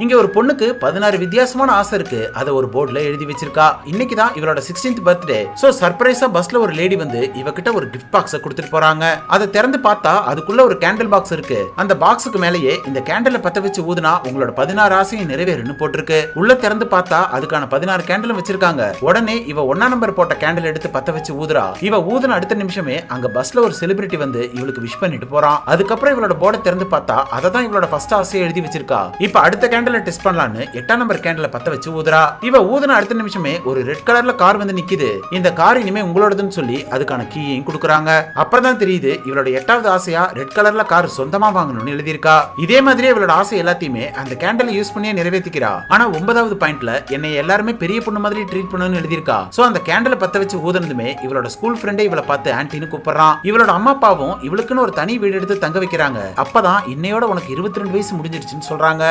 இங்க ஒரு பொண்ணுக்கு 16 வித்தியாசமான ஆசை இருக்கு. அத ஒரு போர்டுல எழுதி வச்சிருக்கா. இன்னைக்கு தான் இவளோட 16th பர்த்டே. சோ சர்ப்ரைஸா பஸ்ல ஒரு லேடி வந்து இவகிட்ட ஒரு கிஃப்ட் பாக்ஸ கொடுத்துட்டு போறாங்க. அதை திறந்து பார்த்தா அதுக்குள்ள ஒரு கேண்டில் பாக்ஸ் இருக்கு. அந்த பாக்ஸுக்கு மேலேயே இந்த கேண்டில பத்த வச்சு ஊதுனா உங்களோட 16 ஆசையும் நிறைவேறுன்னு போட்டிருக்கு. உள்ள திறந்து பார்த்தா அதுக்கான 16 கேண்டிலும் வச்சிருக்காங்க. உடனே இவ 1 நம்பர் போட்ட கேண்டில் எடுத்து பத்த வச்சு ஊதுறா. இவ ஊதுன அடுத்த நிமிஷமே அங்க பஸ்ல ஒரு செலிபிரிட்டி வந்து இவளுக்கு விஷ் பண்ணிட்டு போறான். அதுக்கப்புறம் இவளோட போர்டை திறந்து பார்த்தா அதை தான் இவளோட ஃபர்ஸ்ட் ஆசையை எழுதி வச்சிருக்கா. இப்ப அடுத்த கேண்டில டெஸ்ட் பண்ணலான்னு 8ஆம் நம்பர் கேண்டில பத்த வச்சு ஊதுறா. இவ ஊதுன அடுத்த நிமிஷமே ஒரு ரெட் கலர்ல கார் வந்து நிக்குது. இந்த கார் இனிமே உங்களோடதுன்னு சொல்லி அதுக்கான கீயையும் கொடுக்குறாங்க. அப்புறம் தான் தெரியுது இவளோட 8வது ஆசையா ரெட் கலர்ல கார் சொந்தமா வாங்கணும்னு எழுதியிருக்கா. இதே மாதிரி இவளோட ஆசை எல்லாத்தையுமே அந்த கேண்டில் யூஸ் பண்ணியே நிறைவேற்றிக்கிறா. ஆனா 9வது பாயிண்ட்ல என்னை எல்லாருமே பெரிய பொண்ணு மாதிரி ட்ரீட் பண்ணணும்னு எழுதியிருக்கா. சோ அந்த கேண்டில பத்த வச்சு ஊதுனதுமே இவளோட ஸ்கூல் ஃப்ரெண்டே இவளை பார்த்து ஆன்ட்டின்னு கூப்பிடுறான். இவளோட அம்மா அப்பாவும் இவளுக்குன்னு ஒரு தனி வீடு எடுத்து தங்க வைக்கிறாங்க. அப்பதான் இன்னையோட உனக்கு 22 வயசு முடிஞ்சிருச்சுன்னு சொல்றாங்க.